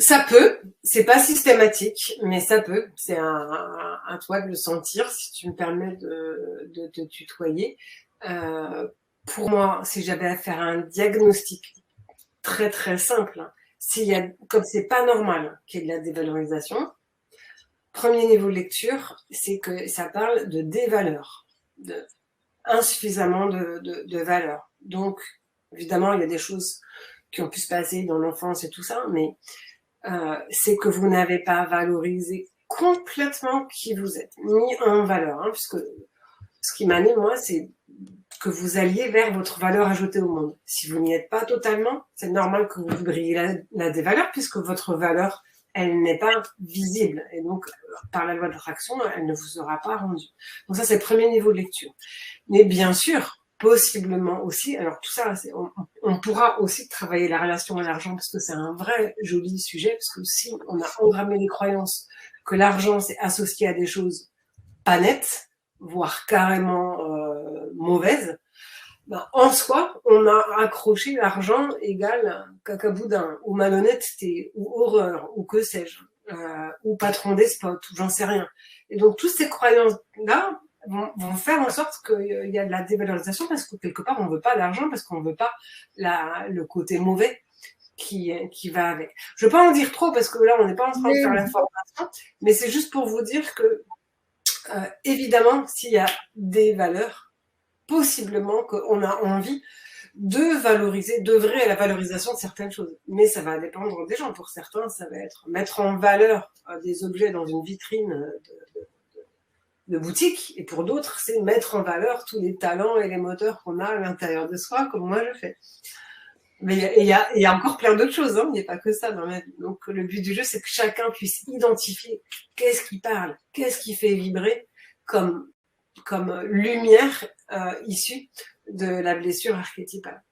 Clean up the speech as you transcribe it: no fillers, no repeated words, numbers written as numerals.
Ça peut, c'est pas systématique, mais ça peut. C'est à toi de le sentir, si tu me permets de te tutoyer. Euh, pour moi, si j'avais à faire un diagnostic très très simple, hein, s'il y a, comme c'est pas normal qu'il y ait de la dévalorisation, premier niveau de lecture, c'est que ça parle de dévaleur, de insuffisamment de valeur. Donc, évidemment, il y a des choses qui ont pu se passer dans l'enfance et tout ça, mais c'est que vous n'avez pas valorisé complètement qui vous êtes, mis en valeur, hein, puisque ce qui m'anime, moi, c'est que vous alliez vers votre valeur ajoutée au monde. Si vous n'y êtes pas totalement, c'est normal que vous voudriez la dévaleur, puisque votre valeur, elle n'est pas visible. Et donc, par la loi de l'attraction, elle ne vous sera pas rendue. Donc ça, c'est le premier niveau de lecture. Mais bien sûr, possiblement aussi, alors tout ça, on pourra aussi travailler la relation à l'argent, parce que c'est un vrai joli sujet, parce que si on a engrammé les croyances que l'argent, c'est associé à des choses pas nettes, voire carrément mauvaises, ben, en soi, on a accroché l'argent égale cacaboudin, ou malhonnêteté, ou horreur, ou que sais-je, ou patron des spots, ou j'en sais rien. Et donc, toutes ces croyances-là vont faire en sorte qu'il y a de la dévalorisation, parce que quelque part, on ne veut pas l'argent, parce qu'on ne veut pas le côté mauvais qui va avec. Je ne veux pas en dire trop, parce que là, on n'est pas en train de faire l'information, mais c'est juste pour vous dire que évidemment, s'il y a des valeurs, possiblement qu'on a envie de valoriser, d'œuvrer à la valorisation de certaines choses. Mais ça va dépendre des gens. Pour certains, ça va être mettre en valeur des objets dans une vitrine de boutique. Et pour d'autres, c'est mettre en valeur tous les talents et les moteurs qu'on a à l'intérieur de soi, comme moi je fais. Mais il y a encore plein d'autres choses, hein. Il n'y a pas que ça dans la vie. Donc le but du jeu, c'est que chacun puisse identifier qu'est-ce qui parle, qu'est-ce qui fait vibrer comme lumière issue de la blessure archétypale.